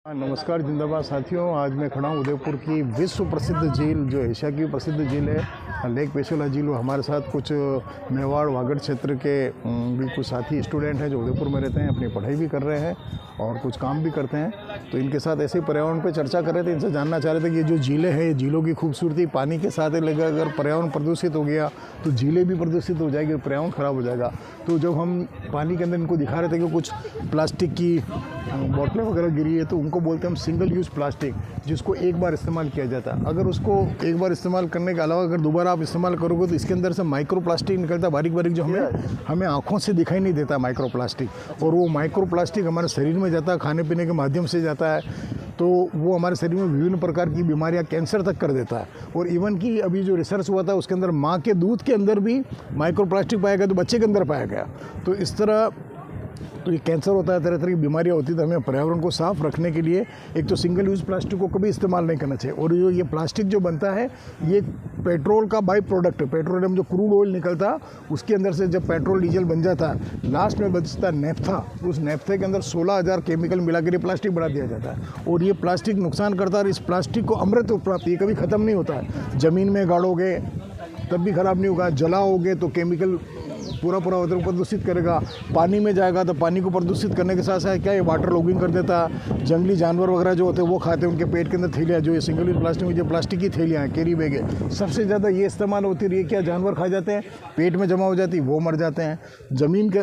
नमस्कार, जिंदाबाद साथियों। आज मैं खड़ा हूँ उदयपुर की विश्व प्रसिद्ध झील, जो एशिया की प्रसिद्ध झील है, लेक पेशोला झील। हमारे साथ कुछ मेवाड़ वागड़ क्षेत्र के भी कुछ साथी स्टूडेंट हैं जो उदयपुर में रहते हैं, अपनी पढ़ाई भी कर रहे हैं और कुछ काम भी करते हैं। तो इनके साथ ऐसे ही पर्यावरण पे चर्चा कर रहे थे। इनसे जानना चाह रहे थे कि ये जो झीलें हैं, ये झीलों की खूबसूरती पानी के साथ लगा, अगर पर्यावरण प्रदूषित हो गया तो झीलें भी प्रदूषित हो जाएगी, पर्यावरण ख़राब हो जाएगा। तो जब हम पानी के अंदर इनको दिखा रहे थे कि कुछ प्लास्टिक की बोतलें वगैरह गिरी है, तो उनको बोलते हैं हम सिंगल यूज़ प्लास्टिक, जिसको एक बार इस्तेमाल किया जाता है। अगर उसको एक बार इस्तेमाल करने के अलावा अगर दोबारा आप इस्तेमाल करोगे तो इसके अंदर से माइक्रो प्लास्टिक निकलता है, बारीक बारीक, जो हमें आँखों से दिखाई नहीं देता माइक्रो प्लास्टिक। और वो माइक्रो प्लास्टिक हमारे शरीर में जाता है, खाने पीने के माध्यम से जाता है, तो वो हमारे शरीर में विभिन्न प्रकार की बीमारियां, कैंसर तक कर देता है। और इवन कि अभी जो रिसर्च हुआ था उसके अंदर माँ के दूध के अंदर भी माइक्रो प्लास्टिक पाया गया, तो बच्चे के अंदर पाया गया। तो इस तरह तो ये कैंसर होता है, तरह तरह की बीमारियां होती है। तो हमें पर्यावरण को साफ रखने के लिए एक तो सिंगल यूज़ प्लास्टिक को कभी इस्तेमाल नहीं करना चाहिए। और ये प्लास्टिक जो बनता है, ये पेट्रोल का बाई प्रोडक्ट है। पेट्रोलियम जो क्रूड ऑयल निकलता है, उसके अंदर से जब पेट्रोल डीजल बन जाता है, लास्ट में बचता है नेफ्था। उस नेफ्थे के अंदर 16,000 केमिकल मिलाकर ये प्लास्टिक बना दिया जाता है। और ये प्लास्टिक नुकसान करता है। और इस प्लास्टिक को अमृत प्राप्त, ये कभी ख़त्म नहीं होता है। ज़मीन में गाड़ोगे तब भी ख़राब नहीं होगा, जलाओगे तो केमिकल पूरा प्रदूषित करेगा, पानी में जाएगा तो पानी को प्रदूषित करने के साथ साथ क्या, ये वाटर लॉगिंग कर देता है। जंगली जानवर वगैरह जो होते हैं वो खाते हैं, उनके पेट के अंदर थैलियाँ, जो ये सिंगल यूज प्लास्टिक में जो प्लास्टिक की थैलियाँ हैं, कैरी बैग है, सबसे ज़्यादा ये इस्तेमाल होती रही है। क्या जानवर खा जाते हैं, पेट में जमा हो जाती है, वो मर जाते हैं। ज़मीन के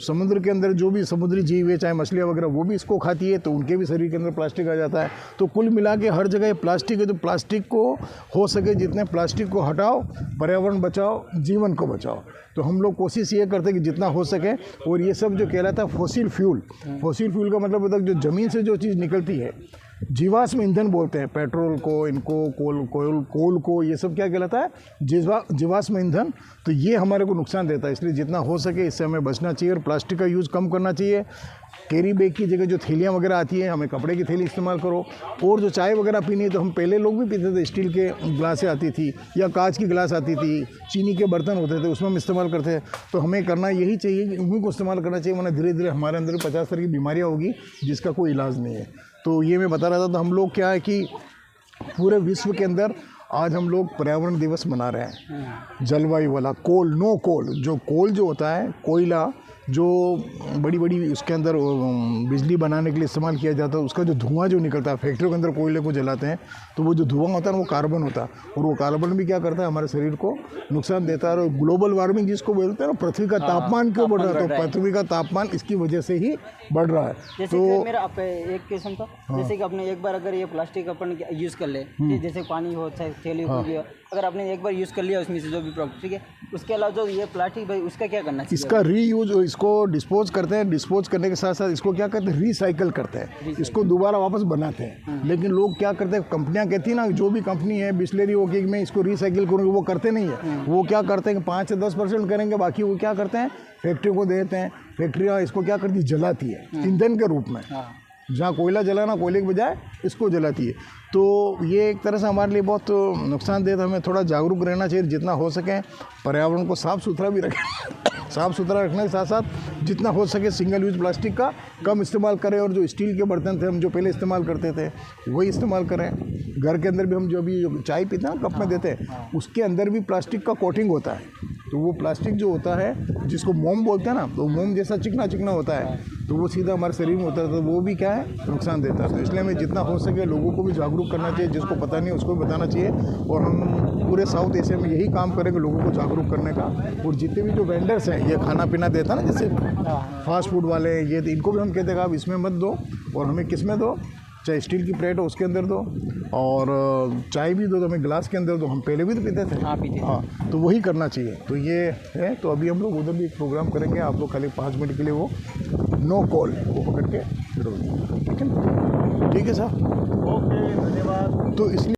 समुद्र के अंदर जो भी समुद्री जीव है, चाहे मछलियाँ वगैरह, वो भी इसको खाती है, तो उनके भी शरीर के अंदर प्लास्टिक आ जाता है। तो कुल मिला के हर जगह प्लास्टिक है। तो प्लास्टिक को हो सके जितने प्लास्टिक को हटाओ, पर्यावरण बचाओ, जीवन को बचाओ। तो हम लोग कोशिश ये करते हैं कि जितना हो सके। और ये सब जो कहलाता है फॉसिल फ्यूल का मतलब होता है जो ज़मीन से जो चीज़ निकलती है, जीवाश्म ईंधन बोलते हैं पेट्रोल को, इनको कोल को, ये सब क्या कहलाता है, जीवाश्म ईंधन। तो ये हमारे को नुकसान देता है, इसलिए जितना हो सके इससे हमें बचना चाहिए और प्लास्टिक का यूज़ कम करना चाहिए। कैरी बैग की जगह जो थैलियाँ वगैरह आती हैं, हमें कपड़े की थैली इस्तेमाल करो। और जो चाय वगैरह पीनी है, तो हम पहले लोग भी पीते थे, स्टील के गिलासें आती थी या कांच की गिलास आती थी, चीनी के बर्तन होते थे, उसमें हम इस्तेमाल करते थे। तो हमें करना यही चाहिए कि उन्हीं को इस्तेमाल करना चाहिए, वरना धीरे धीरे हमारे अंदर 50 तरह की बीमारियाँ होगी जिसका कोई इलाज नहीं है। तो ये मैं बता रहा था। तो हम लोग क्या है कि पूरे विश्व के अंदर आज हम लोग पर्यावरण दिवस मना रहे हैं। जलवायु वाला कोल, नो कोल, जो कोल जो होता है, कोयला जो बड़ी बड़ी उसके अंदर बिजली बनाने के लिए इस्तेमाल किया जाता है, उसका जो धुआं जो निकलता है, फैक्ट्रियों के अंदर कोयले को जलाते हैं, तो वो जो धुआं होता है ना, वो कार्बन होता है। और वो कार्बन भी क्या करता है, हमारे शरीर को नुकसान देता है। और ग्लोबल वार्मिंग जिसको बोलते हैं ना, पृथ्वी का तापमान क्यों बढ़ रहा है, तो पृथ्वी का तापमान इसकी वजह से ही बढ़ रहा है। जैसे तो मेरा आप एक क्वेश्चन था। जैसे कि आपने एक बार अगर ये प्लास्टिक अपन यूज़ कर ले, जैसे पानी हो, चाहे थैली हो, अगर आपने एक बार यूज़ कर लिया उसमें से जो भी प्रोडक्ट, ठीक है, उसके अलावा जो ये प्लास्टिक भाई, उसका क्या करना चाहिए? इसका रीयूज, इसको डिस्पोज करते हैं। डिस्पोज करने के साथ साथ इसको क्या करते हैं, रिसाइकल करते हैं, इसको दोबारा वापस बनाते हैं। लेकिन लोग क्या करते हैं, कंपनियां कहती है ना, जो भी कंपनी है बिस्लेरी हो कि मैं इसको रिसाइकिल करूँगी, वो करते नहीं है। वो क्या करते हैं कि 5 से 10% करेंगे, बाकी वो क्या करते हैं, फैक्ट्री को देते हैं। फैक्ट्रियाँ इसको क्या करती है, जलाती है ईंधन के रूप में। जहाँ कोयला जलाना, कोयले के बजाय इसको जलाती है। तो ये एक तरह से हमारे लिए बहुत नुकसानदेह। हमें थोड़ा जागरूक रहना चाहिए, जितना हो सके पर्यावरण को साफ़ सुथरा भी रखें। साफ़ सुथरा रखने के साथ साथ जितना हो सके सिंगल यूज़ प्लास्टिक का कम इस्तेमाल करें। और जो स्टील के बर्तन थे हम जो पहले इस्तेमाल करते थे, वही इस्तेमाल करें। घर के अंदर भी हम जो भी चाय पीते हैं ना, कप में देते हैं, उसके अंदर भी प्लास्टिक का कोटिंग होता है। तो वो प्लास्टिक जो होता है, जिसको मोम बोलते हैं ना, तो मोम जैसा चिकना चिकना होता है, तो वो सीधा हमारे शरीर में होता है, तो वो भी क्या है, नुकसान देता है। तो इसलिए हमें जितना हो सके लोगों को भी जागरूक करना चाहिए, जिसको पता नहीं उसको भी बताना चाहिए। और हम पूरे साउथ एशिया में यही काम करेंगे, लोगों को जागरूक करने का। और जितने भी जो वेंडर्स हैं, ये खाना पीना देता है ना, जैसे फास्ट फूड वाले, ये इनको भी हम कहते हैं कि आप इसमें मत दो, और हमें किस में दो, चाहे स्टील की प्लेट हो उसके अंदर दो, और चाय भी दो तो हमें गिलास के अंदर दो। हम पहले भी तो पीते थे। हाँ, तो वही करना चाहिए। तो ये है। तो अभी हम लोग उधर भी एक प्रोग्राम करेंगे, आप लोग खाली 5 मिनट के लिए वो नो कॉल वो पकड़ के, ठीक है ना? ठीक है साहब, ओके, धन्यवाद। तो इसलिए